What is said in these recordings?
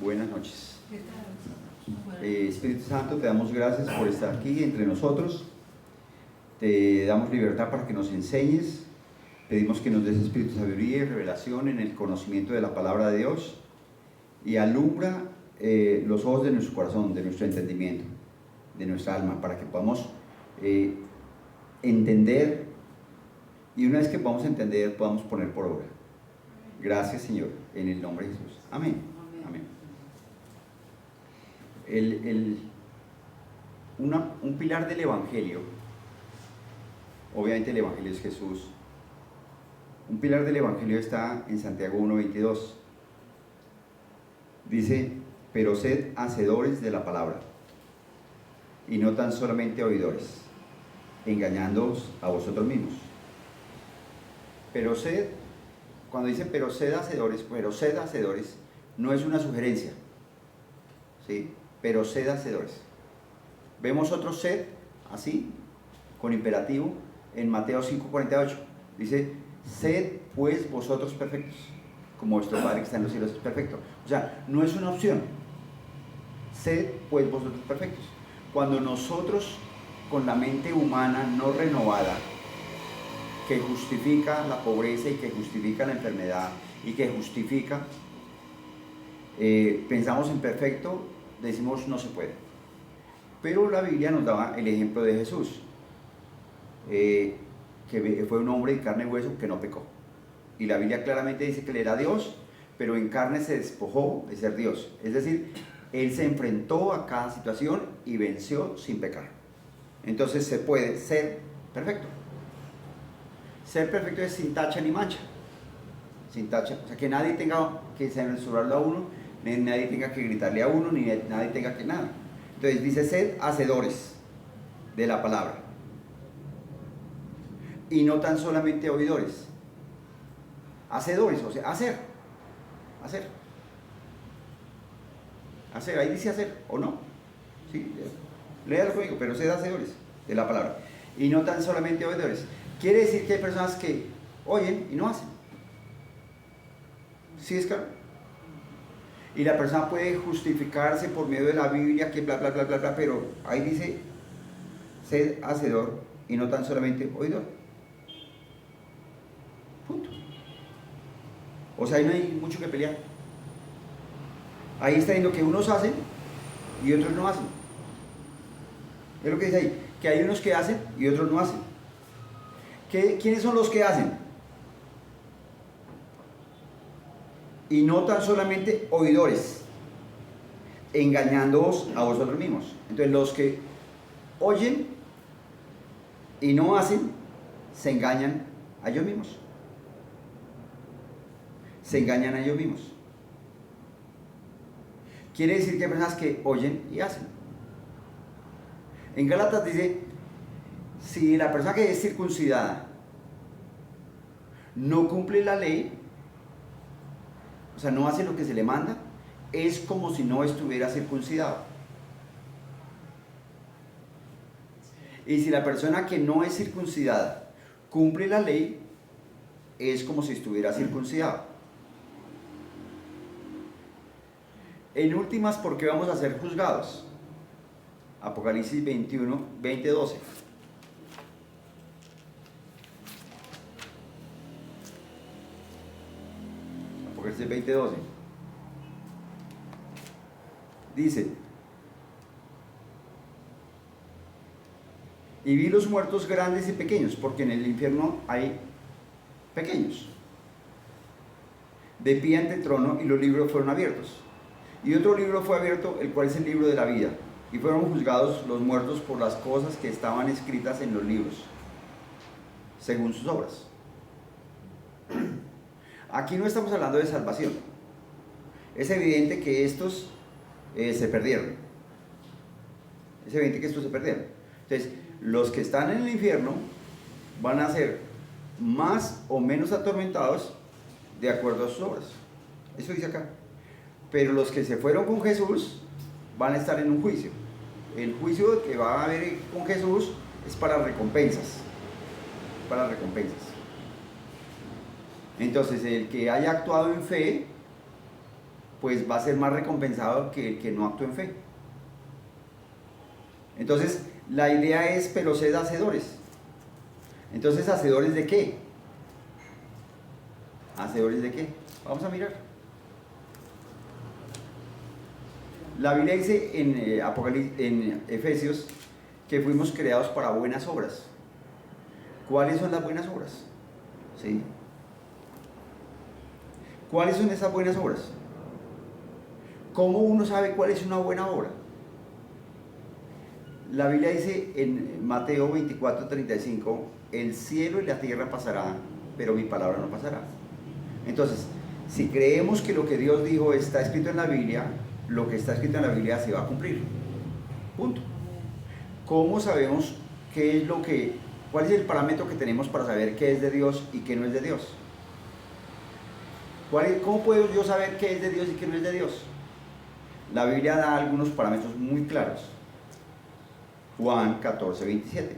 Buenas noches. Espíritu Santo, te damos gracias por estar aquí entre nosotros. Te damos libertad para que nos enseñes. Pedimos que nos des espíritu de sabiduría y revelación en el conocimiento de la palabra de Dios. Y alumbra los ojos de nuestro corazón, de nuestro entendimiento, de nuestra alma, para que podamos entender. Y una vez que podamos entender, podamos poner por obra. Gracias, Señor, en el nombre de Jesús. Amén. Amén. Un pilar del Evangelio, obviamente el Evangelio es Jesús. Un pilar del Evangelio está en Santiago 1:22. Dice: pero sed hacedores de la palabra, y no tan solamente oidores, engañándoos a vosotros mismos. Pero sed, cuando dice pero sed hacedores, no es una sugerencia, ¿sí? Pero sed hacedores. Vemos otro sed, así, con imperativo, en Mateo 5:48. Dice: sed pues vosotros perfectos, como vuestro Padre que está en los cielos es perfecto. O sea, no es una opción. Sed pues vosotros perfectos. Cuando nosotros, con la mente humana no renovada, que justifica la pobreza y que justifica la enfermedad y que justifica, pensamos en perfecto, decimos no se puede. Pero la Biblia nos daba el ejemplo de Jesús, que fue un hombre de carne y hueso que no pecó. Y la Biblia claramente dice que él era Dios, pero en carne se despojó de ser Dios. Es decir, él se enfrentó a cada situación y venció sin pecar. Entonces se puede ser perfecto. Ser perfecto es sin tacha ni mancha. Sin tacha. O sea, que nadie tenga que censurarlo a uno, ni nadie tenga que gritarle a uno, ni nadie tenga que nada. Entonces dice: sed hacedores de la palabra, y no tan solamente oidores. Hacedores, o sea, hacer. Ahí dice hacer, ¿o no? ¿Sí? Léalo conmigo, pero sed hacedores de la palabra, y no tan solamente oidores. Quiere decir que hay personas que oyen y no hacen. ¿Sí es claro? Y la persona puede justificarse por medio de la Biblia, que bla, bla, bla, bla, bla, pero ahí dice: sed hacedor y no tan solamente oidor. Punto. O sea, ahí no hay mucho que pelear. Ahí está diciendo que unos hacen y otros no hacen. Es lo que dice ahí, que hay unos que hacen y otros no hacen. ¿Quiénes son los que hacen? Y no tan solamente oidores, engañándoos a vosotros mismos. Entonces, los que oyen y no hacen, se engañan a ellos mismos. Se engañan a ellos mismos. Quiere decir que hay personas que oyen y hacen. En Gálatas dice: si la persona que es circuncidada no cumple la ley, o sea, no hace lo que se le manda, es como si no estuviera circuncidado. Y si la persona que no es circuncidada cumple la ley, es como si estuviera circuncidado. En últimas, ¿por qué vamos a ser juzgados? Apocalipsis 21, 20-12. Apocalipsis 20:12. Dice: y vi los muertos grandes y pequeños, porque en el infierno hay pequeños, de pie ante el trono, y los libros fueron abiertos. Y otro libro fue abierto, el cual es el libro de la vida. Y fueron juzgados los muertos por las cosas que estaban escritas en los libros, según sus obras. Aquí no estamos hablando de salvación. Es evidente que estos se perdieron. Es evidente que estos se perdieron. Entonces, los que están en el infierno van a ser más o menos atormentados de acuerdo a sus obras. Eso dice acá. Pero los que se fueron con Jesús van a estar en un juicio. El juicio que va a haber con Jesús es para recompensas. Para recompensas. Entonces, el que haya actuado en fe pues va a ser más recompensado que el que no actúe en fe. Entonces, la idea es, pero sed hacedores. Entonces, ¿hacedores de qué? ¿Hacedores de qué? Vamos a mirar. La Biblia dice en Efesios que fuimos creados para buenas obras. ¿Cuáles son las buenas obras? ¿Sí? ¿Cuáles son esas buenas obras? ¿Cómo uno sabe cuál es una buena obra? La Biblia dice en Mateo 24:35, el cielo y la tierra pasarán, pero mi palabra no pasará. Entonces, si creemos que lo que Dios dijo está escrito en la Biblia, lo que está escrito en la Biblia se va a cumplir. Punto. ¿Cómo sabemos cuál es el parámetro que tenemos para saber qué es de Dios y qué no es de Dios? ¿Cómo puedo yo saber qué es de Dios y qué no es de Dios? La Biblia da algunos parámetros muy claros. Juan 14:27.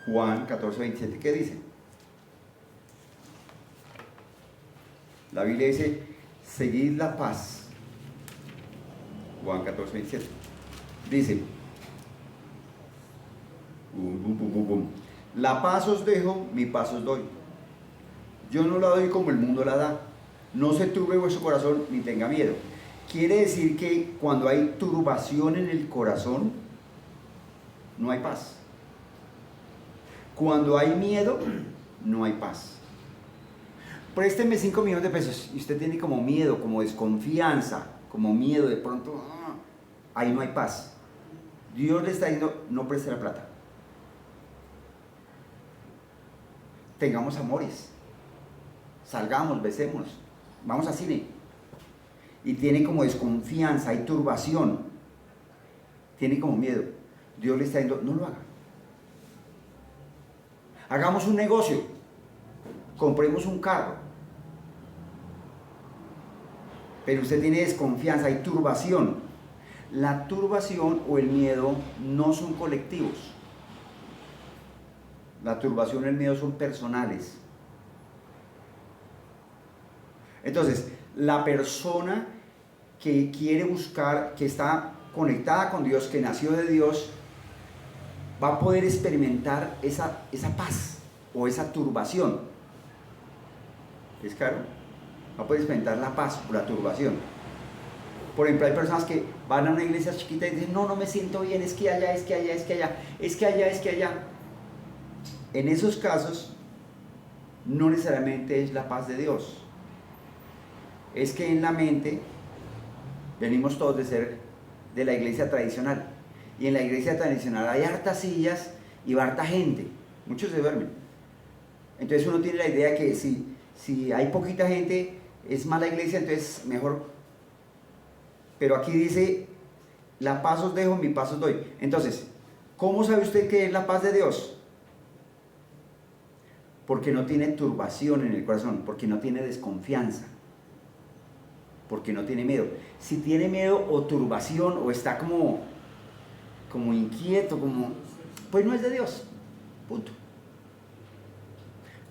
Juan 14:27, ¿qué dice? La Biblia dice, seguid la paz. Juan 14:27. Dice, la paz os dejo, mi paz os doy. Yo no la doy como el mundo la da. No se turbe vuestro corazón ni tenga miedo. Quiere decir que cuando hay turbación en el corazón, no hay paz. Cuando hay miedo, no hay paz. Présteme 5 millones de pesos y usted tiene como miedo, como desconfianza, como miedo de pronto, ahí no hay paz. Dios le está diciendo, no preste la plata. Tengamos amores. Salgamos, besémonos, vamos a cine. Y tiene como desconfianza, hay turbación, tiene como miedo. Dios le está diciendo, no lo haga. Hagamos un negocio, compremos un carro. Pero usted tiene desconfianza, hay turbación. La turbación o el miedo no son colectivos. La turbación y el miedo son personales. Entonces, la persona que quiere buscar, que está conectada con Dios, que nació de Dios, va a poder experimentar esa paz o esa turbación. ¿Es claro? Va a poder experimentar la paz o la turbación. Por ejemplo, hay personas que van a una iglesia chiquita y dicen, no me siento bien, es que allá, es que allá, es que allá, es que allá, es que allá. En esos casos, no necesariamente es la paz de Dios. Es que en la mente venimos todos de la iglesia tradicional, y en la iglesia tradicional hay hartas sillas y va harta gente, muchos se duermen. Entonces uno tiene la idea que si hay poquita gente es mala iglesia, entonces mejor. Pero aquí dice, la paz os dejo, mi paz os doy. Entonces, ¿cómo sabe usted qué es la paz de Dios? Porque no tiene turbación en el corazón, porque no tiene desconfianza, porque no tiene miedo. Si tiene miedo o turbación o está como inquieto, pues no es de Dios, punto.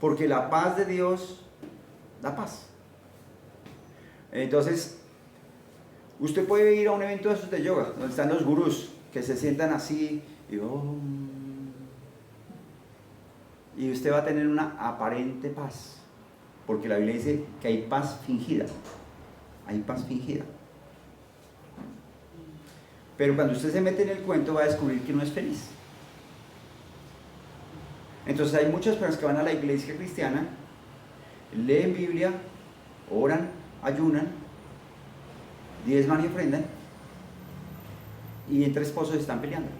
Porque la paz de Dios da paz. Entonces, usted puede ir a un evento de esos de yoga, donde están los gurús, que se sientan así y usted va a tener una aparente paz, porque la Biblia dice que hay paz fingida. Hay paz fingida. Pero cuando usted se mete en el cuento va a descubrir que no es feliz. Entonces hay muchas personas que van a la iglesia cristiana, leen Biblia, oran, ayunan, diezman y ofrendan, y entre esposos están peleando.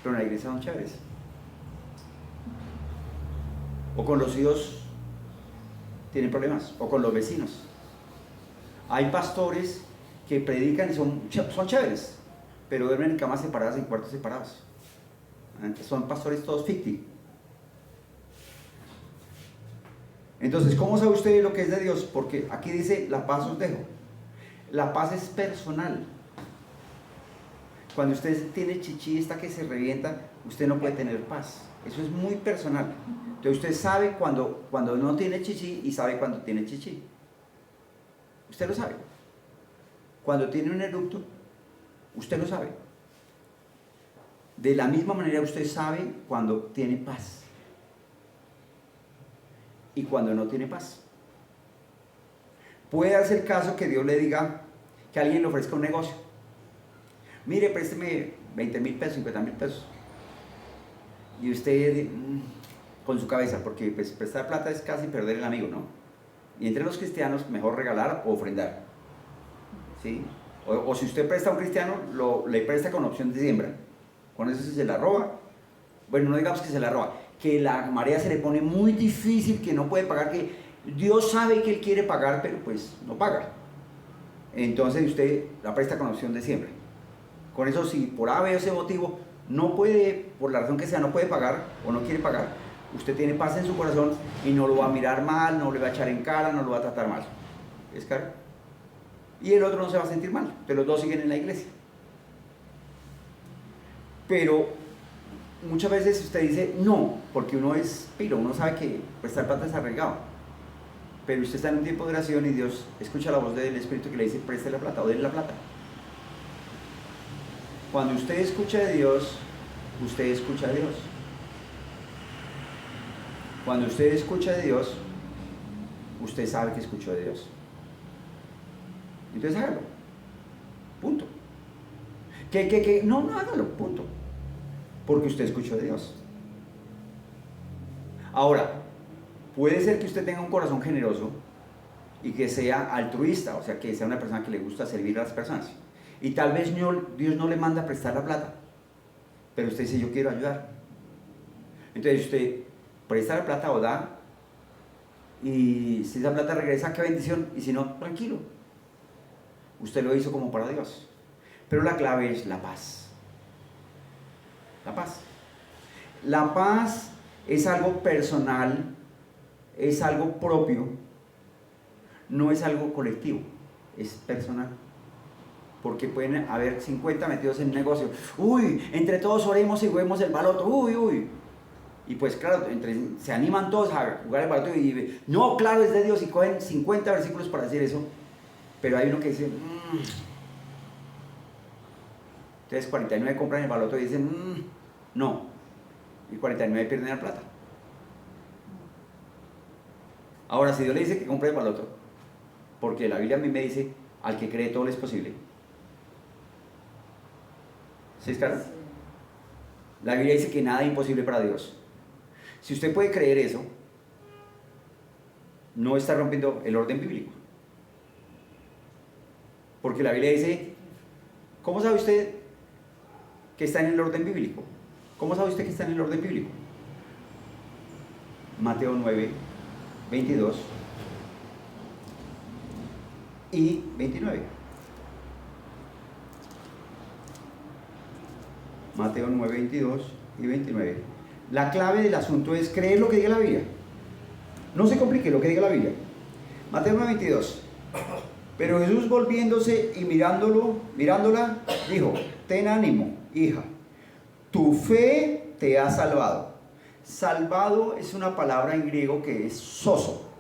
Pero en la iglesia son chéveres. O con los hijos tienen problemas, o con los vecinos. Hay pastores que predican y son chéveres, pero duermen en camas separadas, en cuartos separados. Son pastores todos ficticios. Entonces, ¿cómo sabe usted lo que es de Dios? Porque aquí dice, la paz os dejo. La paz es personal. Cuando usted tiene chichi, esta que se revienta, usted no puede tener paz. Eso es muy personal. Entonces usted sabe cuando no tiene chichi y sabe cuando tiene chichi. Usted lo sabe. Cuando tiene un eructo, usted lo sabe. De la misma manera usted sabe cuando tiene paz y cuando no tiene paz. Puede darse el caso que Dios le diga, que alguien le ofrezca un negocio. Mire, présteme 20,000 pesos, 50,000 pesos. Y usted con su cabeza, porque pues, prestar plata es casi perder el amigo, ¿no? Y entre los cristianos, mejor regalar o ofrendar. ¿Sí? O si usted presta a un cristiano, le presta con opción de siembra. Con eso si se la roba, bueno, no digamos que se la roba, que la marea se le pone muy difícil, que no puede pagar, que Dios sabe que él quiere pagar, pero pues no paga. Entonces usted la presta con opción de siembra. Con eso, si por A, B o C motivo no puede, por la razón que sea, no puede pagar o no quiere pagar, usted tiene paz en su corazón y no lo va a mirar mal, no le va a echar en cara, no lo va a tratar mal. ¿Es claro? Y el otro no se va a sentir mal, de los dos siguen en la iglesia. Pero muchas veces usted dice no, porque uno es piro, uno sabe que prestar plata es arriesgado. Pero usted está en un tiempo de oración y Dios escucha la voz del Espíritu que le dice preste la plata o denle la plata. Cuando usted escucha de Dios, usted escucha de Dios. Cuando usted escucha de Dios, usted sabe que escuchó de Dios. Entonces hágalo. Punto. No, hágalo, punto. Porque usted escuchó de Dios. Ahora, puede ser que usted tenga un corazón generoso y que sea altruista, o sea, que sea una persona que le gusta servir a las personas. Y tal vez Dios no le manda a prestar la plata, pero usted dice, yo quiero ayudar. Entonces usted presta la plata o da, y si esa plata regresa, qué bendición, y si no, tranquilo. Usted lo hizo como para Dios. Pero la clave es la paz. La paz. La paz es algo personal, es algo propio, no es algo colectivo, es personal. Porque pueden haber 50 metidos en un negocio. Uy, entre todos oremos y juguemos el baloto. Uy. Y pues claro, se animan todos a jugar el baloto y no, claro, es de Dios, y cogen 50 versículos para decir eso. Pero hay uno que dice, Entonces 49 compran el baloto y dicen, no. Y 49 pierden la plata. Ahora, si Dios le dice que compre el baloto, porque la Biblia a mí me dice, al que cree todo le es posible. ¿Sí es claro? La Biblia dice que nada es imposible para Dios. Si usted puede creer eso, no está rompiendo el orden bíblico. Porque la Biblia dice, ¿cómo sabe usted que está en el orden bíblico? ¿Cómo sabe usted que está en el orden bíblico? Mateo 9, 22 y 29. Mateo 9, 22 y 29. La clave del asunto es creer lo que diga la Biblia. No se complique lo que diga la Biblia. Mateo 9, 22. Pero Jesús, volviéndose y mirándola, dijo, ten ánimo, hija, tu fe te ha salvado. Salvado es una palabra en griego que es soso.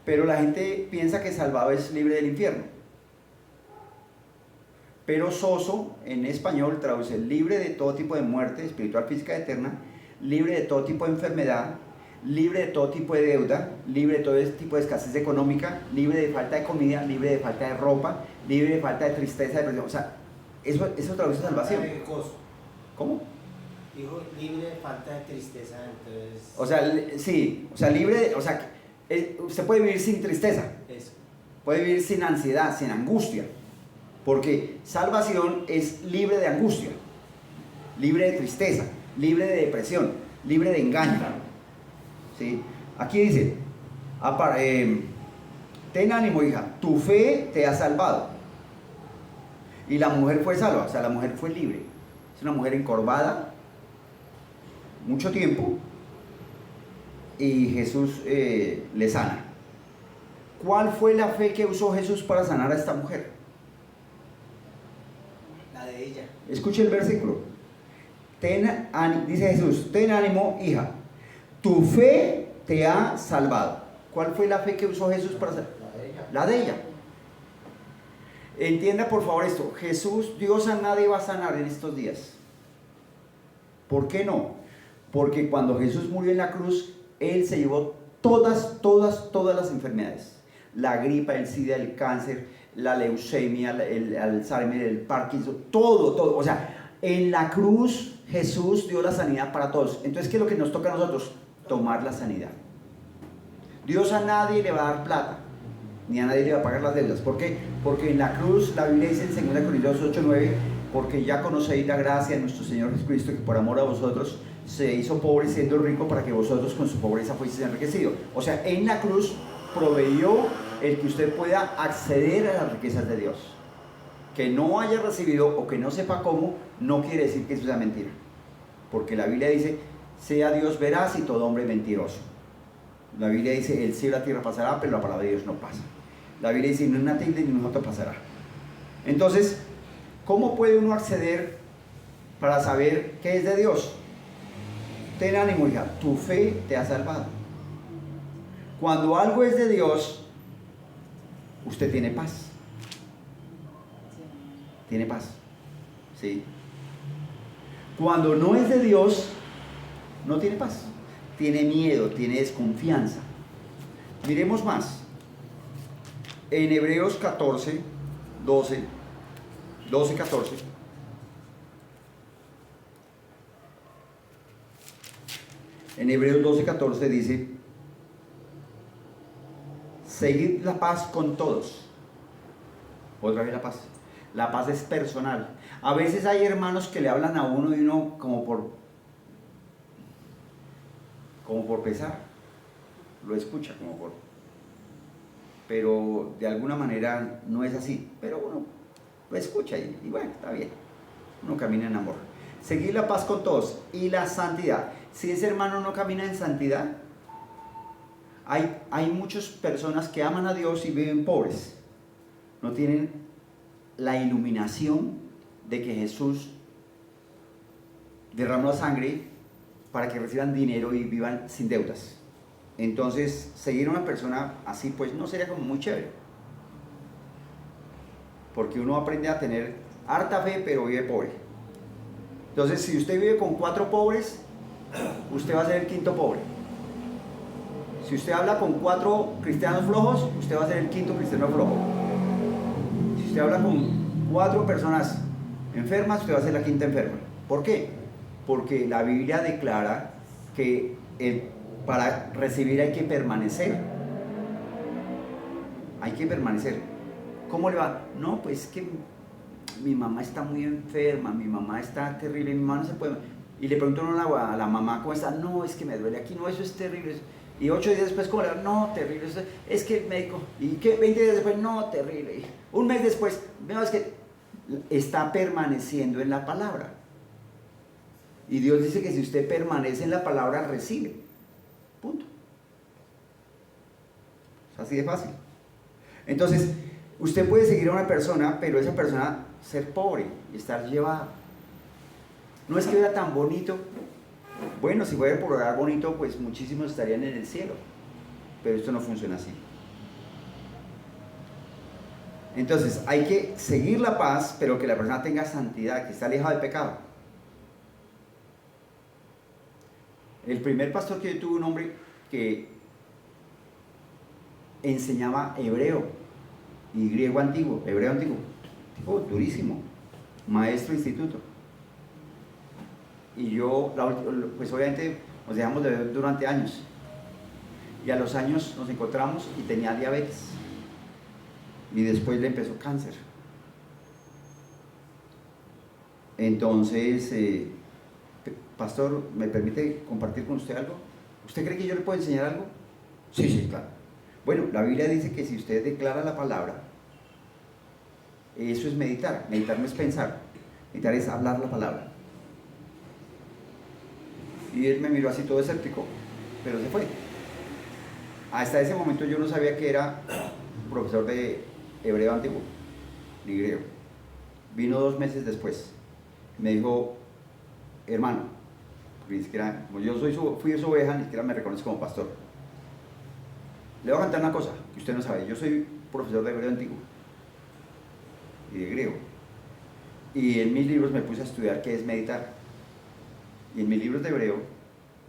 Pero la gente piensa que salvado es libre del infierno. Pero soso en español traduce libre de todo tipo de muerte espiritual, física, eterna, libre de todo tipo de enfermedad, libre de todo tipo de deuda, libre de todo tipo de escasez económica, libre de falta de comida, libre de falta de ropa, libre de falta de tristeza, depresión. O sea, eso traduce salvación. ¿Cómo? Dijo libre de falta de tristeza, entonces... O sea, sí, o sea, libre, o sea, usted puede vivir sin tristeza. Eso. Puede vivir sin ansiedad, sin angustia. Porque salvación es libre de angustia, libre de tristeza, libre de depresión, libre de engaño. ¿Sí? Aquí dice, ten ánimo, hija, tu fe te ha salvado. Y la mujer fue salva, o sea, la mujer fue libre. Es una mujer encorvada, mucho tiempo, y Jesús le sana. ¿Cuál fue la fe que usó Jesús para sanar a esta mujer? La de ella. Escuche el versículo. Dice Jesús, ten ánimo, hija, tu fe te ha salvado. ¿Cuál fue la fe que usó Jesús para hacer? La de ella. La de ella. Entienda por favor esto, Dios a nadie va a sanar en estos días. ¿Por qué no? Porque cuando Jesús murió en la cruz, Él se llevó todas las enfermedades. La gripa, el sida, el cáncer, la leucemia, el Alzheimer, el Parkinson, todo. O sea, en la cruz Jesús dio la sanidad para todos. Entonces, ¿qué es lo que nos toca a nosotros? Tomar la sanidad. Dios a nadie le va a dar plata, ni a nadie le va a pagar las deudas. ¿Por qué? Porque en la cruz, la Biblia dice en 2 Corintios 8:9, porque ya conocéis la gracia de nuestro Señor Jesucristo, que por amor a vosotros se hizo pobre siendo rico, para que vosotros con su pobreza fueseis enriquecidos. O sea, en la cruz proveyó el que usted pueda acceder a las riquezas de Dios. Que no haya recibido o que no sepa cómo, no quiere decir que eso sea mentira. Porque la Biblia dice, sea Dios veraz y todo hombre mentiroso. La Biblia dice, el cielo y la tierra pasará, pero la palabra de Dios no pasa. La Biblia dice, ni una tilde ni una jota pasará. Entonces, ¿cómo puede uno acceder para saber qué es de Dios? Ten ánimo, hija, tu fe te ha salvado. Cuando algo es de Dios, usted tiene paz. Tiene paz. ¿Sí? Cuando no es de Dios, no tiene paz. Tiene miedo, tiene desconfianza. Miremos más. En Hebreos 14, 12, 14. En Hebreos 12, 14 dice, seguid la paz con todos. Otra vez la paz. La paz es personal. A veces hay hermanos que le hablan a uno y uno como por pesar. Lo escucha pero de alguna manera no es así. Pero uno lo escucha y bueno, está bien. Uno camina en amor. Seguid la paz con todos y la santidad. Si ese hermano no camina en santidad, hay muchas personas que aman a Dios y viven pobres. No tienen la iluminación de que Jesús derramó la sangre para que reciban dinero y vivan sin deudas. Entonces, seguir a una persona así, pues no sería como muy chévere. Porque uno aprende a tener harta fe, pero vive pobre. Entonces, si usted vive con 4 pobres, usted va a ser el quinto pobre. Si usted habla con 4 cristianos flojos, usted va a ser el quinto cristiano flojo. Si usted habla con 4 personas enfermas, usted va a ser la quinta enferma. ¿Por qué? Porque la Biblia declara que para recibir hay que permanecer. Hay que permanecer. ¿Cómo le va? No, pues que mi mamá está muy enferma, mi mamá está terrible, mi mamá no se puede... Y le pregunto a la mamá cómo está. No, es que me duele aquí, no, eso es terrible. Y 8 días después, ¿cómo le va? No, terrible. Es que el médico... ¿Y qué? 20 días después, no, terrible. Un mes después, no, es que está permaneciendo en la palabra. Y Dios dice que si usted permanece en la palabra, recibe. Punto. Es así de fácil. Entonces, usted puede seguir a una persona, pero esa persona ser pobre y estar llevada. No es que era tan bonito. Bueno, si fuera por orar bonito, pues muchísimos estarían en el cielo. Pero esto no funciona así. Entonces, hay que seguir la paz, pero que la persona tenga santidad, que esté alejada del pecado. El primer pastor que yo tuve, un hombre que enseñaba hebreo y griego antiguo, hebreo antiguo, tipo durísimo, maestro de instituto. Y yo, pues obviamente nos dejamos de ver durante años. Y a los años nos encontramos y tenía diabetes. Y después le empezó cáncer. Entonces, pastor, ¿me permite compartir con usted algo? ¿Usted cree que yo le puedo enseñar algo? Sí, sí, claro. Bueno, la Biblia dice que si usted declara la palabra, eso es meditar. Meditar no es pensar. Meditar es hablar la palabra. Y él me miró así todo escéptico, pero se fue. Hasta ese momento yo no sabía que era profesor de hebreo antiguo, ni griego. Vino 2 meses después. Me dijo, hermano, ni siquiera, como yo fui su oveja, ni siquiera me reconoce como pastor. Le voy a contar una cosa que usted no sabe. Yo soy profesor de hebreo antiguo y de griego. Y en mis libros me puse a estudiar qué es meditar. Y en mis libros de hebreo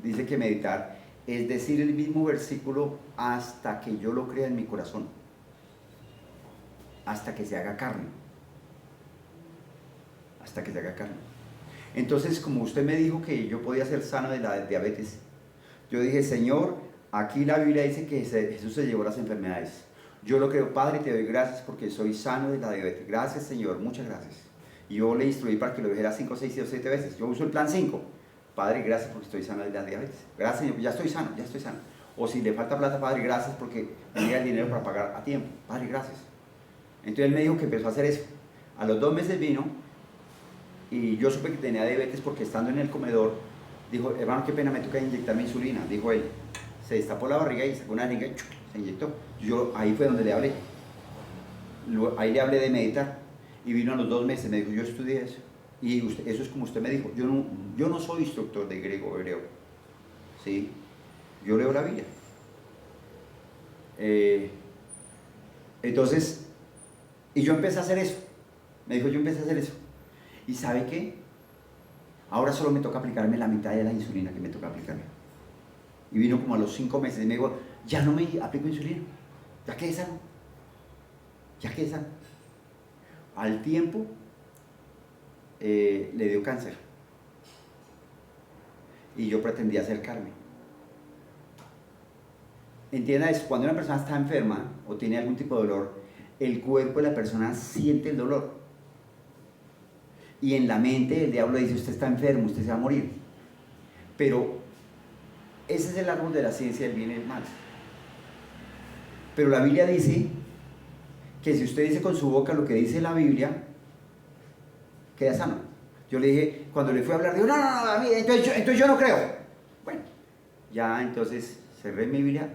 dice que meditar es decir el mismo versículo hasta que yo lo crea en mi corazón. Hasta que se haga carne. Hasta que se haga carne. Entonces, como usted me dijo que yo podía ser sano de la diabetes, yo dije, Señor, aquí la Biblia dice que Jesús se llevó las enfermedades. Yo lo creo, Padre, te doy gracias porque soy sano de la diabetes. Gracias, Señor, muchas gracias. Y yo le instruí para que lo dijera 5, 6 o 7 veces. Yo uso el plan 5. Padre, gracias porque estoy sano de la diabetes. Gracias, Señor, ya estoy sano, ya estoy sano. O si le falta plata, Padre, gracias porque me llega el dinero para pagar a tiempo. Padre, gracias. Entonces él me dijo que empezó a hacer eso. A los 2 meses vino y yo supe que tenía diabetes porque estando en el comedor, dijo, hermano, qué pena, me toca inyectarme insulina. Dijo él, se destapó la barriga y sacó una jeringa y se inyectó. Yo ahí fue donde le hablé. Ahí le hablé de meditar. Y vino a los 2 meses, me dijo, yo estudié eso. Y usted, eso es como usted me dijo, yo no soy instructor de griego o hebreo. ¿Sí? Yo leo la Biblia. Entonces, y yo empecé a hacer eso. Me dijo, yo empecé a hacer eso. ¿Y sabe qué? Ahora solo me toca aplicarme la mitad de la insulina que me toca aplicarme. Y vino como a los 5 meses y me dijo, ya no me aplico insulina, ya quedé sano. Ya quedé sano. Al tiempo le dio cáncer. Y yo pretendía acercarme. Entienda eso, cuando una persona está enferma o tiene algún tipo de dolor, el cuerpo de la persona siente el dolor. Y en la mente el diablo dice, usted está enfermo, usted se va a morir. Pero ese es el árbol de la ciencia del bien y del mal. Pero la Biblia dice que si usted dice con su boca lo que dice la Biblia, queda sano. Yo le dije, cuando le fui a hablar, digo, no, a mí, entonces yo no creo. Bueno, ya entonces cerré mi Biblia,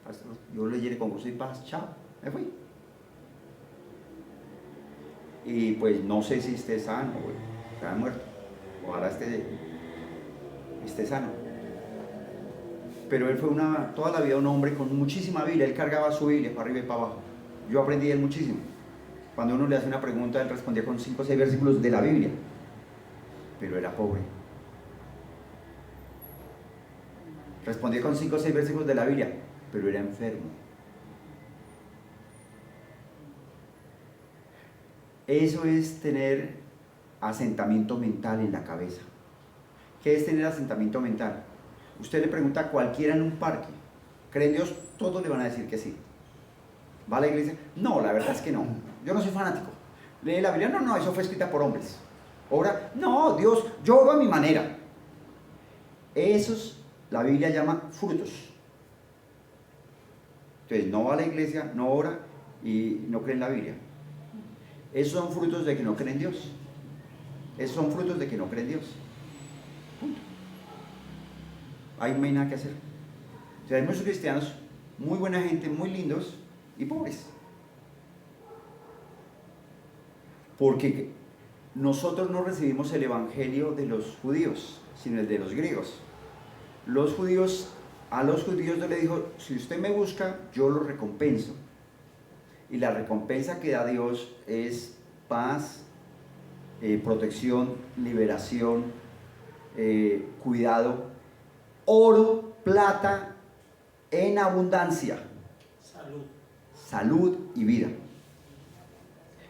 pastor, yo le llené con gozo y paz, chao, me fui. Y pues no sé si esté sano, está muerto, ojalá esté sano. Pero él fue toda la vida un hombre con muchísima Biblia, él cargaba su Biblia para arriba y para abajo. Yo aprendí de él muchísimo. Cuando uno le hace una pregunta, él respondía con 5 o 6 versículos de la Biblia. Pero era pobre. Respondía con 5 o 6 versículos de la Biblia, pero era enfermo. Eso es tener asentamiento mental en la cabeza. ¿Qué es tener asentamiento mental? Usted le pregunta a cualquiera en un parque, ¿cree en Dios? Todos le van a decir que sí. ¿Va a la iglesia? No, la verdad es que no. Yo no soy fanático. ¿Lee la Biblia? No, eso fue escrita por hombres. ¿Ora? No, Dios, yo oro a mi manera. Esos la Biblia llama frutos. Entonces no va a la iglesia, no ora y no cree en la Biblia. Esos son frutos de que no creen en Dios. Esos son frutos de que no creen en Dios. Punto. Ahí no hay nada que hacer. O sea, hay muchos cristianos, muy buena gente, muy lindos y pobres. Porque nosotros no recibimos el evangelio de los judíos, sino el de los griegos. A los judíos Dios les dijo, si usted me busca, yo lo recompenso. Y la recompensa que da Dios es paz, protección, liberación, cuidado, oro, plata, en abundancia, salud y vida.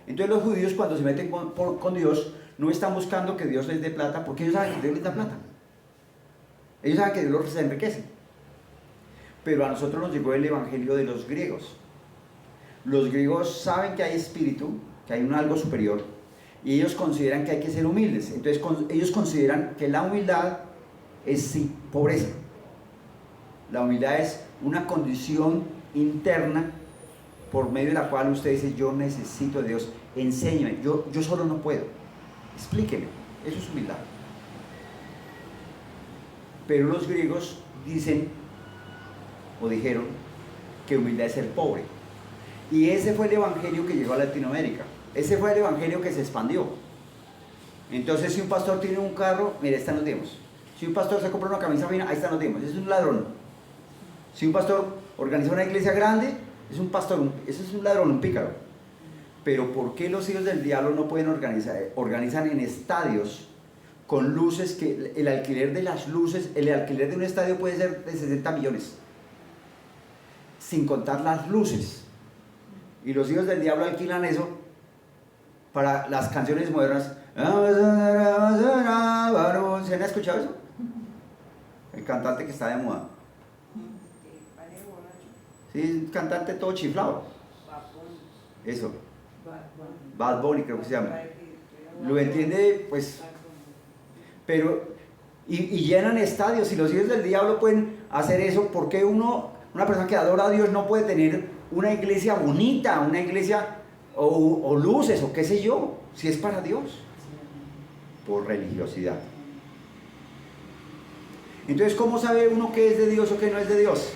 Entonces los judíos cuando se meten con Dios no están buscando que Dios les dé plata porque ellos saben que Dios les da plata. Ellos saben que Dios los enriquece. Pero a nosotros nos llegó el evangelio de los griegos. Los griegos saben que hay espíritu, que hay un algo superior, y ellos consideran que hay que ser humildes. Entonces ellos consideran que la humildad es sí, pobreza. La humildad es una condición interna por medio de la cual usted dice, yo necesito de Dios, enséñeme, yo solo no puedo, explíqueme. Eso es humildad. Pero los griegos dicen o dijeron que humildad es ser pobre. Y ese fue el evangelio que llegó a Latinoamérica. Ese fue el evangelio que se expandió. Entonces, si un pastor tiene un carro, mira, están los diezmos. Si un pastor se compra una camisa fina, ahí están los diezmos. Es un ladrón. Si un pastor organiza una iglesia grande, es un pastor, eso es un ladrón, un pícaro. Pero ¿por qué los hijos del diablo no pueden organizar? Organizan en estadios con luces, que el alquiler de las luces, el alquiler de un estadio puede ser de 60 millones, sin contar las luces. Y los hijos del diablo alquilan eso para las canciones modernas. ¿Se han escuchado eso? El cantante que está de moda. Sí, un cantante todo chiflado. Eso. Bad Bunny creo que se llama. Lo entiende, pues. Pero, y llenan estadios. Y los hijos del diablo pueden hacer eso. ¿Por qué una persona que adora a Dios no puede tener una iglesia bonita, una iglesia o luces o qué sé yo, si es para Dios? Por religiosidad. Entonces, ¿cómo sabe uno qué es de Dios o qué no es de Dios?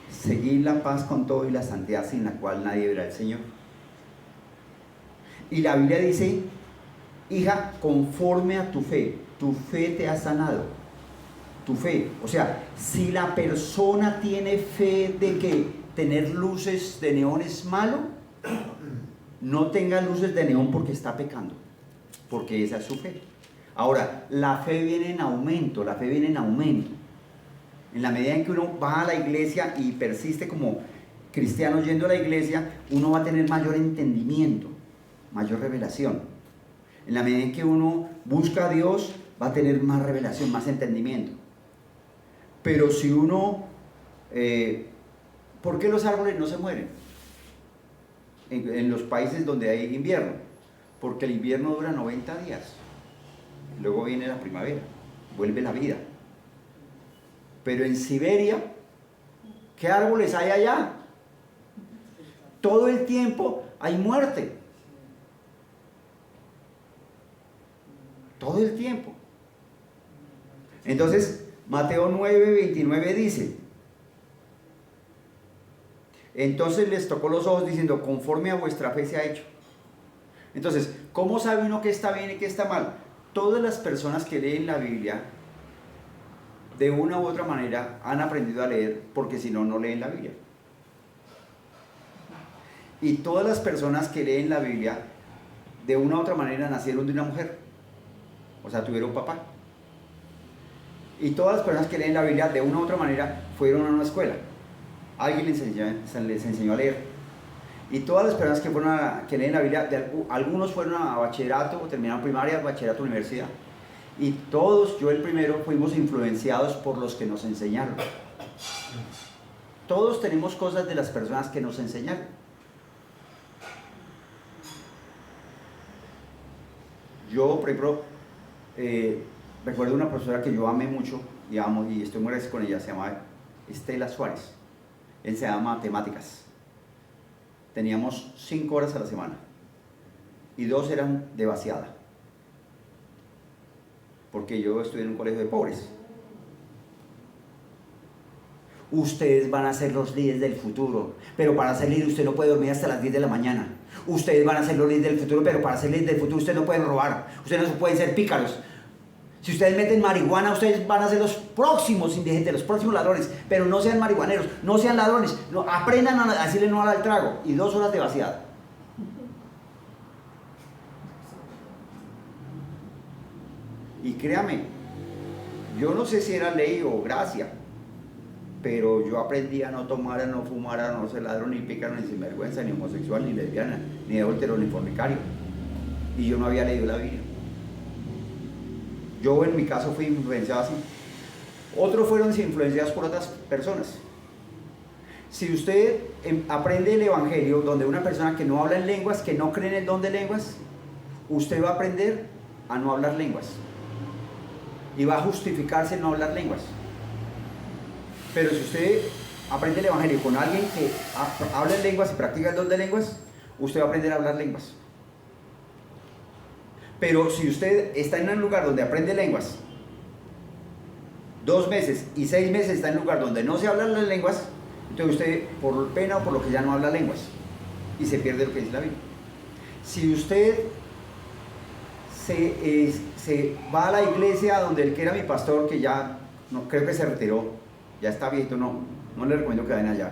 Seguir la paz con todo y la santidad, sin la cual nadie verá al Señor. Y la Biblia dice: hija, conforme a tu fe te ha sanado. Tu fe, o sea, si la persona tiene fe de que tener luces de neón es malo, no tenga luces de neón porque está pecando, porque esa es su fe. Ahora, la fe viene en aumento, la fe viene en aumento. En la medida en que uno va a la iglesia y persiste como cristiano yendo a la iglesia, uno va a tener mayor entendimiento, mayor revelación. En la medida en que uno busca a Dios, va a tener más revelación, más entendimiento. Pero si uno... ¿por qué los árboles no se mueren en los países donde hay invierno? Porque el invierno dura 90 días. Luego viene la primavera, vuelve la vida. Pero en Siberia, ¿qué árboles hay allá? Todo el tiempo hay muerte. Todo el tiempo. Entonces, Mateo 9:29 dice: entonces les tocó los ojos diciendo: conforme a vuestra fe se ha hecho. Entonces, ¿cómo sabe uno qué está bien y qué está mal? Todas las personas que leen la Biblia, de una u otra manera, han aprendido a leer, porque si no, no leen la Biblia. Y todas las personas que leen la Biblia, de una u otra manera, nacieron de una mujer. O sea, tuvieron papá. Y todas las personas que leen la Biblia, de una u otra manera, fueron a una escuela. Alguien les enseñó a leer. Y todas las personas que leen la Biblia, algunos fueron a bachillerato, terminaron primaria, bachillerato, universidad. Y todos, yo el primero, fuimos influenciados por los que nos enseñaron. Todos tenemos cosas de las personas que nos enseñaron. Yo, por ejemplo, recuerdo una profesora que yo amé mucho, y amo, y estoy muy agradecido con ella, se llama Estela Suárez. Él se llama matemáticas. Teníamos 5 horas a la semana y 2 eran de vaciada, porque yo estudié en un colegio de pobres. Ustedes van a ser los líderes del futuro, pero para ser líder usted no puede dormir hasta las 10 de la mañana. Ustedes van a ser los líderes del futuro, pero para ser líderes del futuro ustedes no pueden robar, ustedes no pueden ser pícaros. Si ustedes meten marihuana, ustedes van a ser los próximos indigentes, los próximos ladrones, pero no sean marihuaneros, no sean ladrones, no, aprendan a decirle no al trago. Y 2 horas de vaciada. Y créame, yo no sé si era ley o gracia, pero yo aprendí a no tomar, a no fumar, a no ser ladrón, ni pícaro, ni sinvergüenza, ni homosexual, ni lesbiana, ni adúltero, ni fornicario. Y yo no había leído la Biblia. Yo en mi caso fui influenciado así. Otros fueron influenciados por otras personas. Si usted aprende el Evangelio, donde una persona que no habla en lenguas, que no cree en el don de lenguas, usted va a aprender a no hablar lenguas. Y va a justificarse en no hablar lenguas. Pero si usted aprende el Evangelio con alguien que habla en lenguas y practica el don de lenguas, usted va a aprender a hablar lenguas. Pero si usted está en un lugar donde aprende lenguas 2 meses y 6 meses está en un lugar donde no se hablan las lenguas, entonces usted por pena o por lo que ya no habla lenguas y se pierde lo que dice la Biblia. Si usted se va a la iglesia donde el que era mi pastor, que ya no creo que se retiró, ya está viejito, no, No le recomiendo que vayan allá.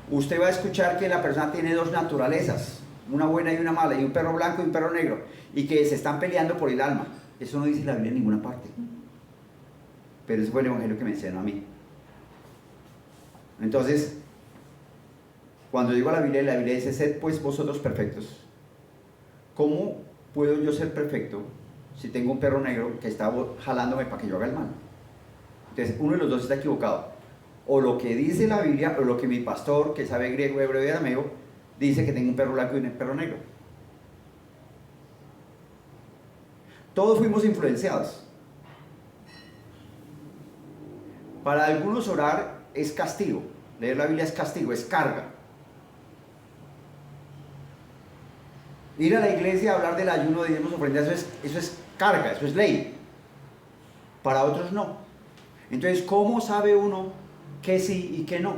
Usted va a escuchar que la persona tiene dos naturalezas, una buena y una mala, y un perro blanco y un perro negro, y que se están peleando por el alma. Eso no dice la Biblia en ninguna parte. Pero ese fue el evangelio que me enseñó a mí. Entonces, cuando digo la Biblia dice, sed pues vosotros perfectos. ¿Cómo puedo yo ser perfecto si tengo un perro negro que está jalándome para que yo haga el mal? Entonces, uno de los dos está equivocado. O lo que dice la Biblia, o lo que mi pastor, que sabe griego, hebreo y arameo, dice que tengo un perro blanco y un perro negro. Todos fuimos influenciados. Para algunos orar es castigo. Leer la Biblia es castigo, es carga. Ir a la iglesia a hablar del ayuno, diezmos, ofrendas, eso es carga, eso es ley. Para otros no. Entonces, ¿cómo sabe uno qué sí y qué no?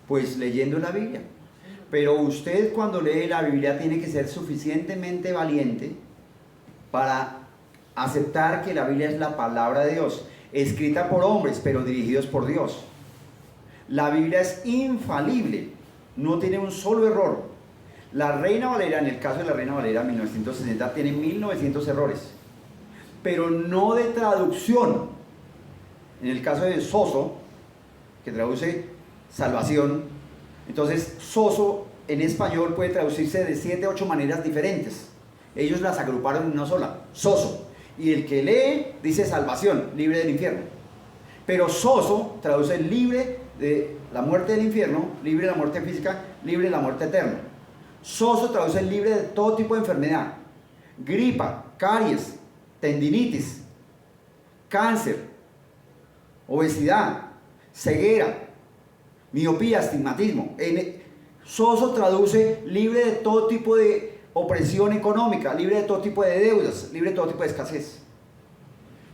Pues leyendo la Biblia. Pero usted cuando lee la Biblia tiene que ser suficientemente valiente para aceptar que la Biblia es la palabra de Dios, escrita por hombres, pero dirigidos por Dios. La Biblia es infalible, no tiene un solo error. La Reina Valera, en el caso de la Reina Valera 1960, tiene 1900 errores, pero no de traducción. En el caso de Soso, que traduce salvación, entonces Soso en español puede traducirse de 7 a 8 maneras diferentes. Ellos las agruparon en una sola, Soso. Y el que lee dice salvación, libre del infierno. Pero Soso traduce libre de la muerte del infierno, libre de la muerte física, libre de la muerte eterna. Soso traduce libre de todo tipo de enfermedad: gripa, caries, tendinitis, cáncer, obesidad, ceguera, miopía, astigmatismo. Soso traduce libre de todo tipo de opresión económica, libre de todo tipo de deudas, libre de todo tipo de escasez.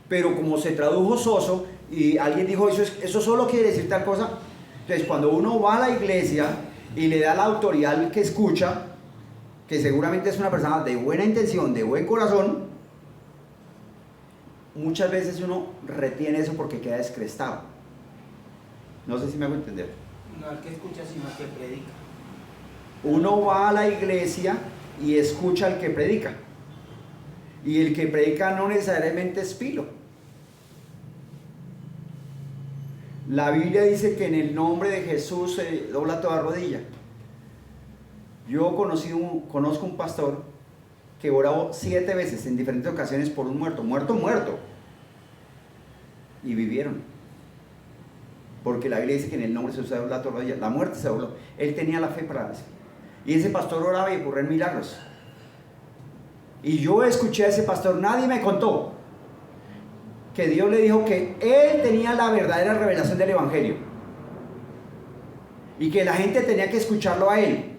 Pero como se tradujo Soso y alguien dijo eso solo quiere decir tal cosa, entonces cuando uno va a la iglesia y le da la autoridad al que escucha, que seguramente es una persona de buena intención, de buen corazón, muchas veces uno retiene eso porque queda descrestado. No sé si me hago entender. No al que escucha, sino al que predica. Uno va a la iglesia y escucha al que predica. Y el que predica no necesariamente es pilo. La Biblia dice que en el nombre de Jesús se dobla toda rodilla. Yo conozco un pastor que oró 7 veces en diferentes ocasiones por un muerto. Y vivieron. Porque la Biblia dice que en el nombre de Jesús se dobla toda rodilla. La muerte se dobló. Él tenía la fe para eso. Y ese pastor oraba y ocurrían milagros. Y yo escuché a ese pastor, nadie me contó que Dios le dijo que él tenía la verdadera revelación del Evangelio y que la gente tenía que escucharlo a él.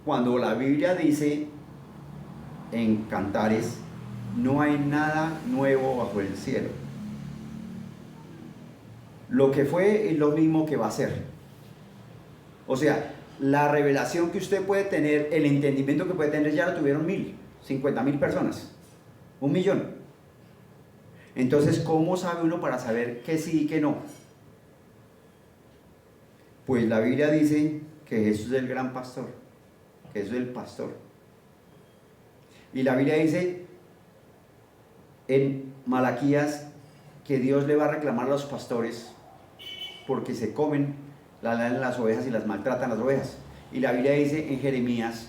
Cuando la Biblia dice en Cantares, no hay nada nuevo bajo el cielo. Lo que fue es lo mismo que va a ser. O sea, la revelación que usted puede tener, el entendimiento que puede tener, ya lo tuvieron 50,000 personas, 1,000,000. Entonces, ¿cómo sabe uno para saber que sí y que no? Pues la Biblia dice que Jesús es el gran pastor, que Jesús es el pastor. Y la Biblia dice en Malaquías que Dios le va a reclamar a los pastores porque se comen las ovejas y las maltratan las ovejas. Y la Biblia dice en Jeremías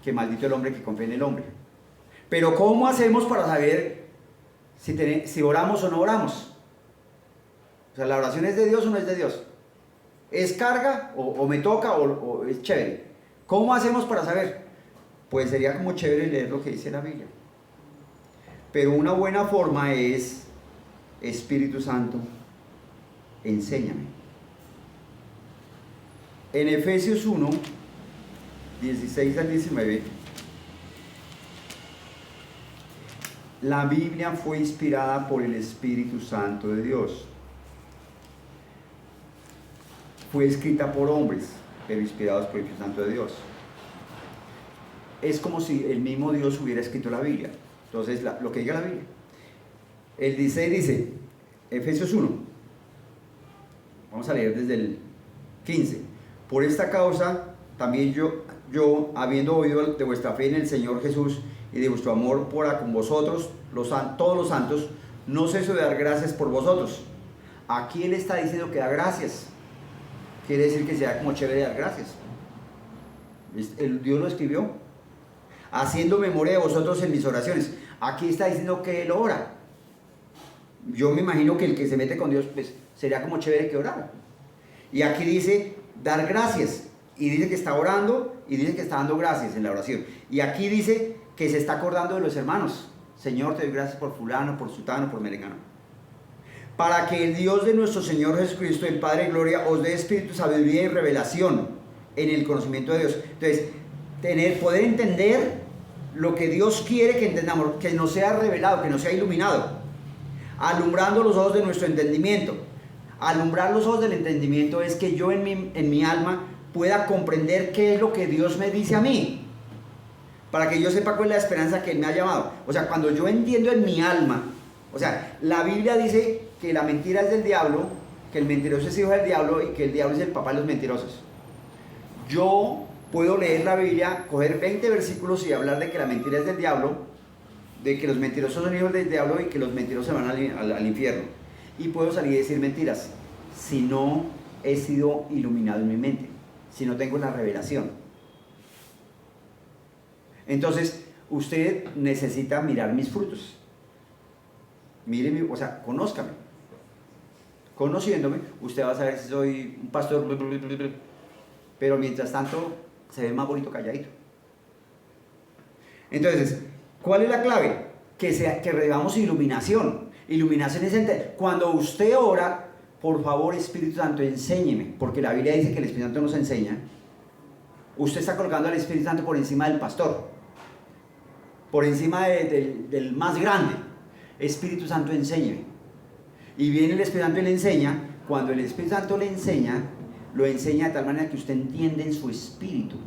que maldito el hombre que confía en el hombre. Pero ¿cómo hacemos para saber si oramos o no oramos? O sea, ¿la oración es de Dios o no es de Dios? ¿Es carga o me toca o es chévere? ¿Cómo hacemos para saber? Pues sería como chévere leer lo que dice la Biblia. Pero una buena forma es: Espíritu Santo, enséñame. En Efesios 1, 16 al 19, la Biblia fue inspirada por el Espíritu Santo de Dios. Fue escrita por hombres, pero inspirados por el Espíritu Santo de Dios. Es como si el mismo Dios hubiera escrito la Biblia. Entonces, lo que diga la Biblia. El 16 dice, Efesios 1, vamos a leer desde el 15. Por esta causa también yo, habiendo oído de vuestra fe en el Señor Jesús y de vuestro amor para con vosotros, todos los santos, no ceso de dar gracias por vosotros. Aquí él está diciendo que da gracias. Quiere decir que sea como chévere dar gracias. Dios lo escribió. Haciendo memoria de vosotros en mis oraciones. Aquí está diciendo que él ora. Yo me imagino que el que se mete con Dios, pues sería como chévere que orara. Y aquí dice dar gracias. Y dice que está orando y dice que está dando gracias en la oración. Y aquí dice que se está acordando de los hermanos. Señor, te doy gracias por fulano, por sutano, por merengano. Para que el Dios de nuestro Señor Jesucristo, el Padre de Gloria, os dé espíritu, sabiduría y revelación en el conocimiento de Dios. Entonces, poder entender lo que Dios quiere que entendamos, que nos sea revelado, que nos sea iluminado, alumbrando los ojos de nuestro entendimiento. Alumbrar los ojos del entendimiento es que yo en mi alma pueda comprender qué es lo que Dios me dice a mí, para que yo sepa cuál es la esperanza que Él me ha llamado. O sea, cuando yo entiendo en mi alma, o sea, la Biblia dice que la mentira es del diablo, que el mentiroso es hijo del diablo y que el diablo es el papá de los mentirosos. Yo puedo leer la Biblia, coger 20 versículos y hablar de que la mentira es del diablo, de que los mentirosos son hijos del diablo y que los mentirosos van al infierno. Y puedo salir y decir mentiras si no he sido iluminado en mi mente, si no tengo la revelación. Entonces, usted necesita mirar mis frutos. Míreme, o sea, conózcame. Conociéndome, usted va a saber si soy un pastor, pero mientras tanto se ve más bonito calladito. Entonces, ¿cuál es la clave? Que recibamos iluminación. Iluminación es cuando usted ora, por favor, Espíritu Santo, enséñeme, porque la Biblia dice que el Espíritu Santo nos enseña. Usted está colocando al Espíritu Santo por encima del pastor, por encima del más grande. Espíritu Santo, enséñeme. Y viene el Espíritu Santo y le enseña. Cuando el Espíritu Santo le enseña, lo enseña de tal manera que usted entiende en su espíritu.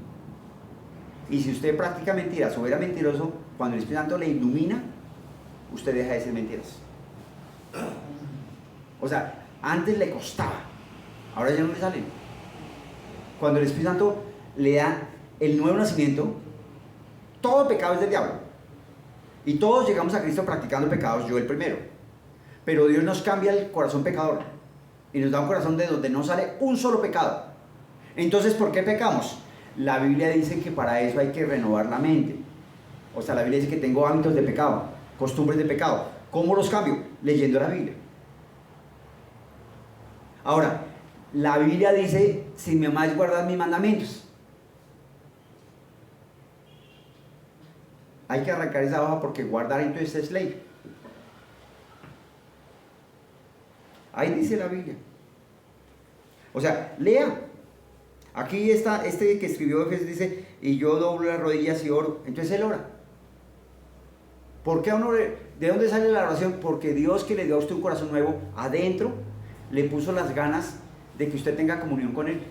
Y si usted practica mentiras o era mentiroso, cuando el Espíritu Santo le ilumina, usted deja de ser mentiroso. O sea, antes le costaba, ahora ya no le sale. Cuando el Espíritu Santo le da el nuevo nacimiento, todo pecado es del diablo. Y todos llegamos a Cristo practicando pecados, yo el primero. Pero Dios nos cambia el corazón pecador y nos da un corazón de donde no sale un solo pecado. Entonces, ¿por qué pecamos? La Biblia dice que para eso hay que renovar la mente. O sea, la Biblia dice que tengo hábitos de pecado, costumbres de pecado. ¿Cómo los cambio? Leyendo la Biblia. Ahora, la Biblia dice, si me amáis, guardad mis mandamientos. Hay que arrancar esa hoja porque guardar entonces es ley. Ahí dice la Biblia. O sea, lea. Aquí está, este que escribió Efesios dice, y yo doblo las rodillas y oro. Entonces él ora. ¿Por qué uno? ¿De dónde sale la oración? Porque Dios, que le dio a usted un corazón nuevo, adentro, le puso las ganas de que usted tenga comunión con Él.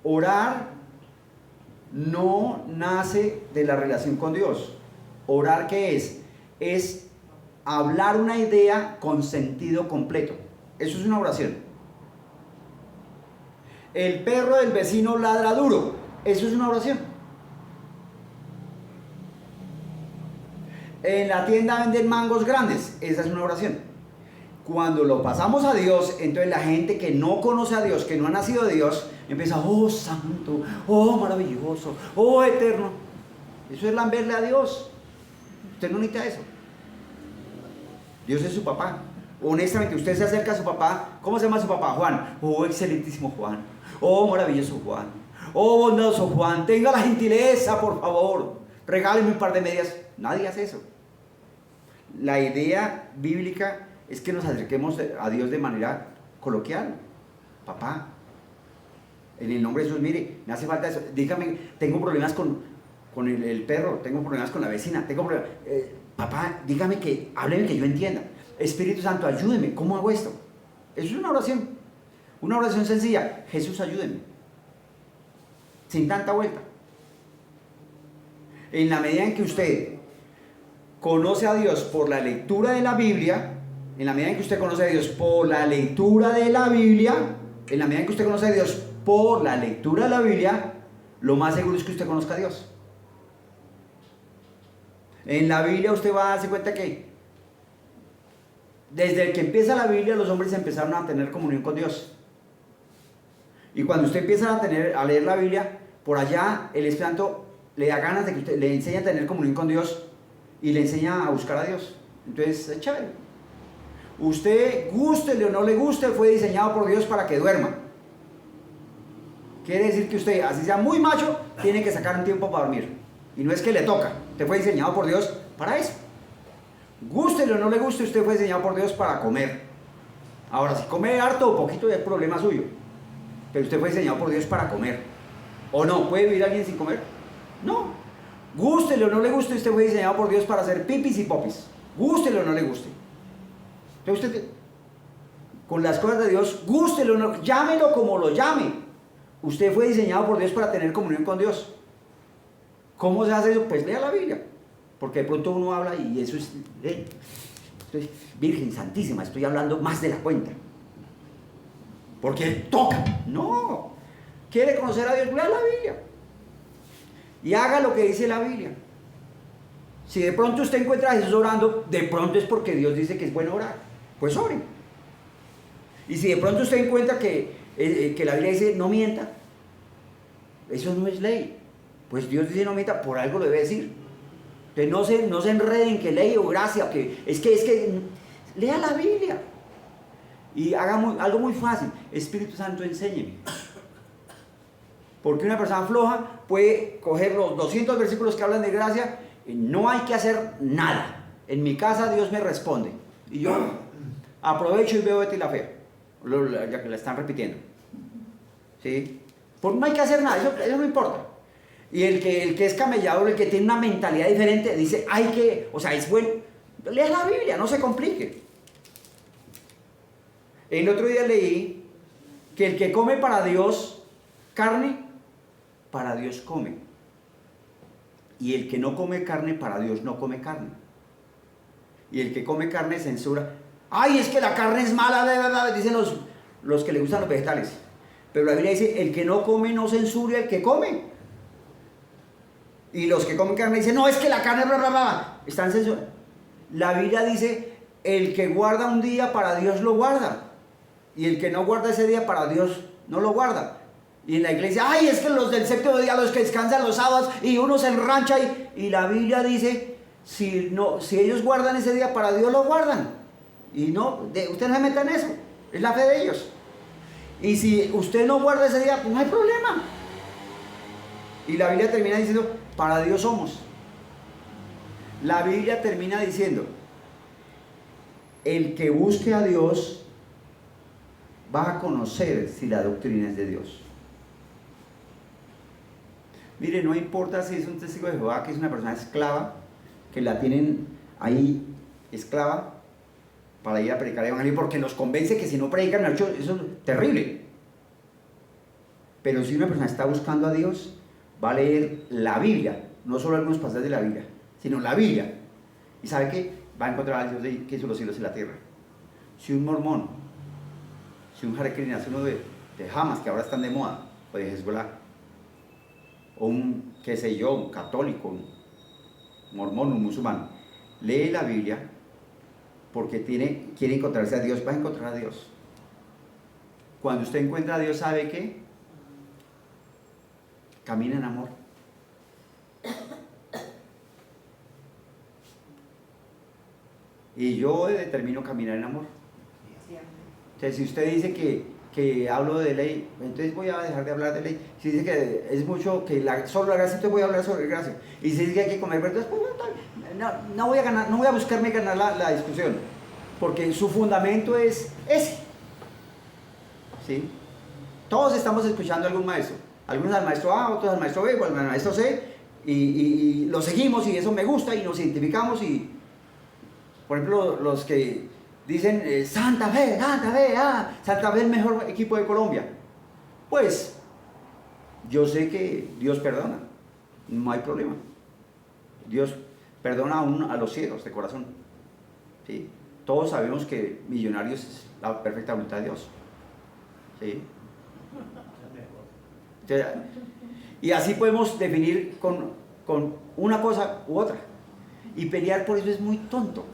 Orar no nace de la relación con Dios. ¿Orar qué es? Es hablar una idea con sentido completo. Eso es una oración. El perro del vecino ladra duro. Eso es una oración. En la tienda venden mangos grandes. Esa es una oración. Cuando lo pasamos a Dios, entonces la gente que no conoce a Dios, que no ha nacido de Dios, empieza, oh santo, oh maravilloso, oh eterno. Eso es lamberle a Dios. Usted no necesita eso. Dios es su papá. Honestamente, usted se acerca a su papá. ¿Cómo se llama su papá? Juan. Oh, excelentísimo Juan. Oh, maravilloso Juan. Oh, bondadoso Juan. Tenga la gentileza, por favor. Regáleme un par de medias. Nadie hace eso. La idea bíblica es que nos acerquemos a Dios de manera coloquial. Papá, en el nombre de Jesús, mire, me hace falta eso. Dígame, tengo problemas con el perro, tengo problemas con la vecina, tengo problemas. Papá, dígame hábleme que yo entienda. Espíritu Santo, ayúdeme. ¿Cómo hago esto? Eso es una oración sencilla. Jesús, ayúdeme. Sin tanta vuelta. En la medida en que usted conoce a Dios por la lectura de la Biblia, en la medida en que usted conoce a Dios por la lectura de la Biblia, en la medida en que usted conoce a Dios por la lectura de la Biblia, lo más seguro es que usted conozca a Dios. En la Biblia usted va a darse cuenta que desde que empieza la Biblia los hombres empezaron a tener comunión con Dios. Y cuando usted empieza a leer la Biblia, por allá el Espíritu Santo le da ganas de que usted le enseñe a tener comunión con Dios y le enseña a buscar a Dios. Entonces es chévere. Usted, gústele o no le guste, fue diseñado por Dios para que duerma. Quiere decir que usted, así sea muy macho, tiene que sacar un tiempo para dormir. Y no es que le toca, usted fue diseñado por Dios para eso. Gústele o no le guste, usted fue diseñado por Dios para comer. Ahora, si come harto o poquito, es problema suyo. Pero usted fue diseñado por Dios para comer. ¿O no? ¿Puede vivir alguien sin comer? No. Gústele o no le guste, usted fue diseñado por Dios para hacer pipis y popis. Gústele o no le guste. Entonces usted, con las cosas de Dios, gústele o no, llámelo como lo llame. Usted fue diseñado por Dios para tener comunión con Dios. ¿Cómo se hace eso? Pues lea la Biblia. Porque de pronto uno habla y eso es... estoy Virgen Santísima, estoy hablando más de la cuenta. Porque toca. No. ¿Quiere conocer a Dios? Lea la Biblia. Y haga lo que dice la Biblia. Si de pronto usted encuentra a Jesús orando, de pronto es porque Dios dice que es bueno orar. Pues ore. Y si de pronto usted encuentra que la Biblia dice no mienta, eso no es ley. Pues Dios dice no mienta, por algo lo debe decir. Entonces no se enreden que ley o gracia, que es que lea la Biblia. Y haga algo muy fácil. Espíritu Santo, enséñeme. Porque una persona floja puede coger los 200 versículos que hablan de gracia y no hay que hacer nada. En mi casa Dios me responde. Y yo aprovecho y veo Betty la Fea, ya que la están repitiendo. ¿Sí? Porque no hay que hacer nada, eso no importa. Y el que es camellador, el que tiene una mentalidad diferente, dice, es bueno. Lea la Biblia, no se complique. El otro día leí que el que come para Dios carne, para Dios come. Y el que no come carne, para Dios no come carne. Y el que come carne censura. ¡Ay, es que la carne es mala! Dicen los que le gustan los vegetales. Pero la Biblia dice, el que no come no censura al que come. Y los que comen carne dicen, no, es que la carne están censurando. La Biblia dice, el que guarda un día para Dios lo guarda. Y el que no guarda ese día para Dios no lo guarda. Y en la iglesia, ay, es que los del séptimo día, los que descansan los sábados, y uno se enrancha y la Biblia dice, si ellos guardan ese día para Dios lo guardan. Y usted no se meta en eso, es la fe de ellos. Y si usted no guarda ese día, pues no hay problema. Y la Biblia termina diciendo, para Dios somos. La Biblia termina diciendo, el que busque a Dios va a conocer si la doctrina es de Dios. Mire, no importa si es un testigo de Jehová, que es una persona esclava, que la tienen ahí esclava para ir a predicar el evangelio, porque los convence que si no predican, eso es terrible. Pero si una persona está buscando a Dios, va a leer la Biblia, no solo algunos pasajes de la Biblia, sino la Biblia. ¿Y sabe qué? Va a encontrar a Dios que hizo los cielos y la tierra. Si un mormón, si un Hare Krishna, si uno de Hamas, que ahora están de moda, o de Hezbollah, o un católico, un mormón, un musulmán, lee la Biblia porque quiere encontrarse a Dios, va a encontrar a Dios. Cuando usted encuentra a Dios, ¿sabe qué? Camina en amor. Y yo determino caminar en amor. Entonces, si usted dice que hablo de ley, entonces voy a dejar de hablar de ley. Si dice que es mucho, que solo la gracia, entonces voy a hablar sobre gracia. Y si dice que hay que comer verduras, pues no voy a ganar, no voy a buscarme ganar la discusión, porque su fundamento es ese. ¿Sí? Todos estamos escuchando a algún maestro, algunos al maestro A, otros al maestro B, o al maestro C, y lo seguimos y eso me gusta y nos identificamos. Y por ejemplo, los que dicen Santa Fe, Santa Fe es el mejor equipo de Colombia, pues yo sé que Dios perdona, no hay problema. Dios perdona aún a los ciegos de corazón. ¿Sí? Todos sabemos que millonarios es la perfecta voluntad de Dios. ¿Sí? Entonces, y así podemos definir con una cosa u otra. Y pelear por eso es muy tonto.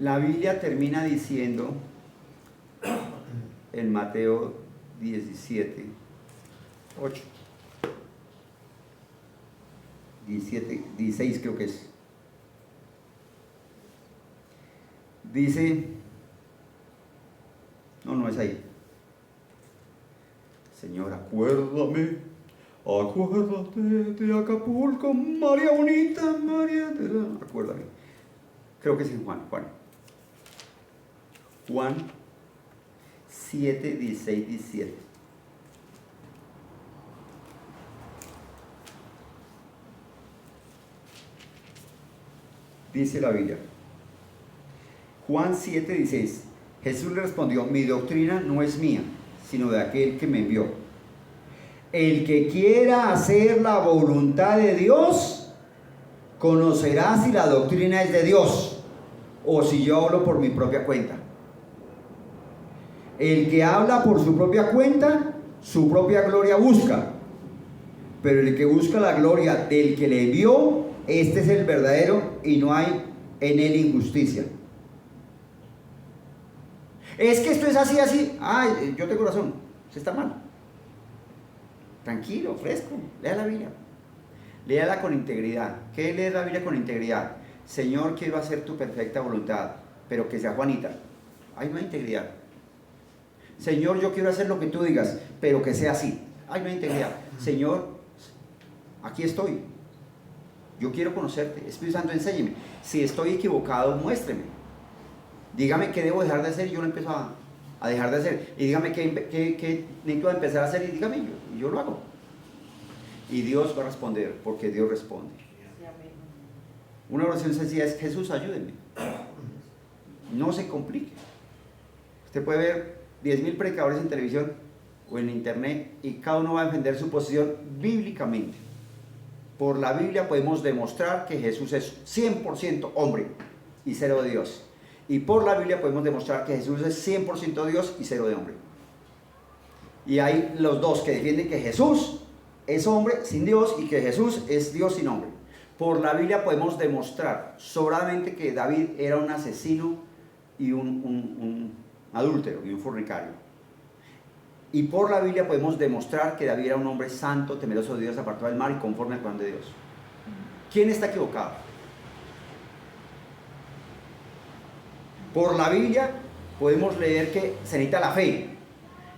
La Biblia termina diciendo en Mateo 17, 8, 17, 16 creo que es. Dice, no es ahí. Señor, acuérdate de Acapulco, María bonita, María de la... Acuérdame. Creo que es en Juan 7, 16, 17. Dice la Biblia. Juan 7, 16. Jesús le respondió, mi doctrina no es mía, sino de aquel que me envió. El que quiera hacer la voluntad de Dios, conocerá si la doctrina es de Dios o si yo hablo por mi propia cuenta. El que habla por su propia cuenta, su propia gloria busca. Pero el que busca la gloria del que le envió, este es el verdadero y no hay en él injusticia. Es que esto es así. Ay, yo tengo razón, se está mal. Tranquilo, fresco, lea la Biblia. Léala con integridad. ¿Qué es leer la Biblia con integridad? Señor, quiero hacer tu perfecta voluntad, pero que sea Juanita. Hay una integridad. Señor, yo quiero hacer lo que tú digas, pero que sea así. Hay una integridad. Señor, aquí estoy. Yo quiero conocerte. Espíritu Santo, enséñeme. Si estoy equivocado, muéstreme. Dígame qué debo dejar de hacer y yo lo empiezo a dejar de hacer. Y dígame qué necesito empezar a hacer y dígame, yo lo hago. Y Dios va a responder, porque Dios responde. Una oración sencilla es, Jesús, ayúdeme. No se complique. Usted puede ver 10.000 predicadores en televisión o en internet y cada uno va a defender su posición bíblicamente. Por la Biblia podemos demostrar que Jesús es 100% hombre y cero de Dios. Y por la Biblia podemos demostrar que Jesús es 100% Dios y cero de hombre. Y hay los dos que defienden que Jesús es hombre sin Dios y que Jesús es Dios sin hombre. Por la Biblia podemos demostrar sobradamente que David era un asesino y un adúltero y un fornicario. Y por la Biblia podemos demostrar que David era un hombre santo, temeroso de Dios, apartado del mal y conforme al plan de Dios. ¿Quién está equivocado? Por la Biblia podemos leer que se necesita la fe.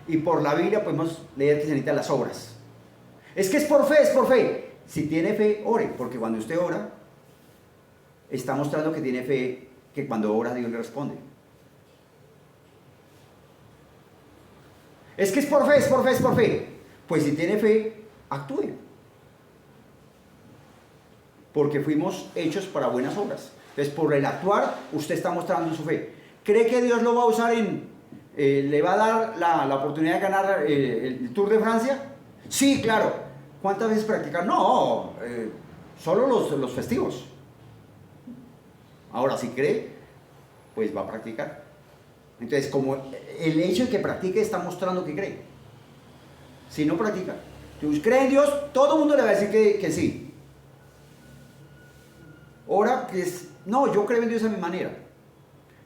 Y por la Biblia podemos leer que se necesitan las obras. Es que es por fe. Si tiene fe, ore, porque cuando usted ora, está mostrando que tiene fe, que cuando ora Dios le responde. Es que es por fe. Pues si tiene fe, actúe. Porque fuimos hechos para buenas obras. Entonces, por el actuar, usted está mostrando su fe. ¿Cree que Dios lo va a usar le va a dar la oportunidad de ganar el Tour de Francia? Sí, claro. ¿Cuántas veces practicar? No, solo los festivos. Ahora, si cree, pues va a practicar. Entonces, como el hecho de que practique está mostrando que cree. Si no practica, si usted cree en Dios, todo el mundo le va a decir que sí. Ahora, no, yo creo en Dios a mi manera.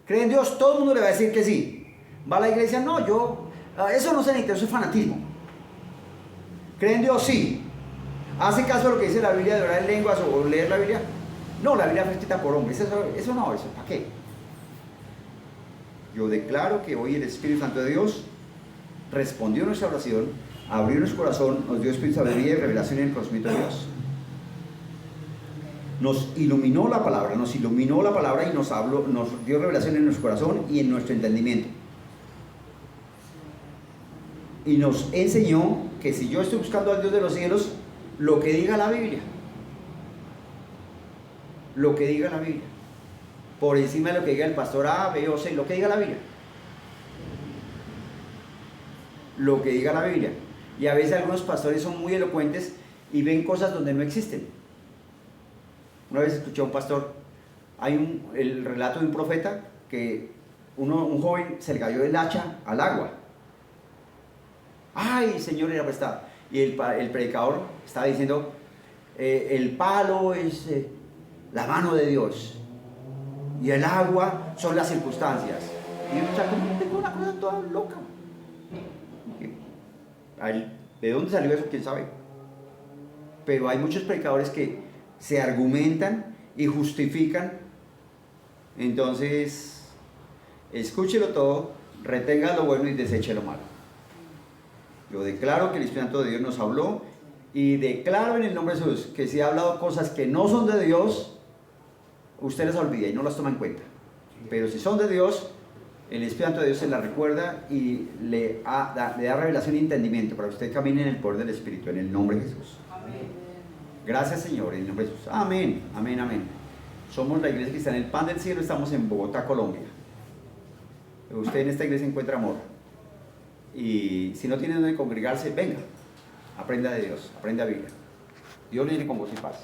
Cree en Dios, todo el mundo le va a decir que sí. Va a la iglesia, no, eso no se necesita, eso es fanatismo. ¿Cree en Dios? Sí. ¿Hace caso a lo que dice la Biblia de orar en lenguas o leer la Biblia? No, la Biblia fue escrita por hombres. Eso ¿para qué? Yo declaro que hoy el Espíritu Santo de Dios respondió a nuestra oración, abrió nuestro corazón, nos dio espíritu de sabiduría y revelación en el conocimiento de Dios. Nos iluminó la palabra y nos dio revelación en nuestro corazón y en nuestro entendimiento. Y nos enseñó que si yo estoy buscando al Dios de los cielos, lo que diga la Biblia, por encima de lo que diga el pastor A, B o C, lo que diga la Biblia. Y a veces algunos pastores son muy elocuentes y ven cosas donde no existen. Una vez escuché a un pastor, el relato de un profeta que un joven se le cayó el hacha al agua. ¡Ay, Señor, era prestado! Y el predicador estaba diciendo, el palo es la mano de Dios y el agua son las circunstancias. Y el muchacho tengo una cosa toda loca. ¿De dónde salió eso? ¿Quién sabe? Pero hay muchos predicadores que se argumentan y justifican. Entonces, escúchelo todo, retenga lo bueno y deseche lo malo. Yo declaro que el Espíritu Santo de Dios nos habló y declaro en el nombre de Jesús que si ha hablado cosas que no son de Dios, usted las olvida y no las toma en cuenta. Pero si son de Dios, el Espíritu Santo de Dios se las recuerda y le da revelación y entendimiento para que usted camine en el poder del Espíritu, en el nombre de Jesús. Amén. Gracias, Señor, en el nombre de Jesús. Amén, amén, amén. Somos la iglesia cristiana El Pan del Cielo, estamos en Bogotá, Colombia. Usted en esta iglesia encuentra amor. Y si no tiene donde congregarse, venga, aprenda de Dios, aprenda a vivir. Dios viene con vos y paz.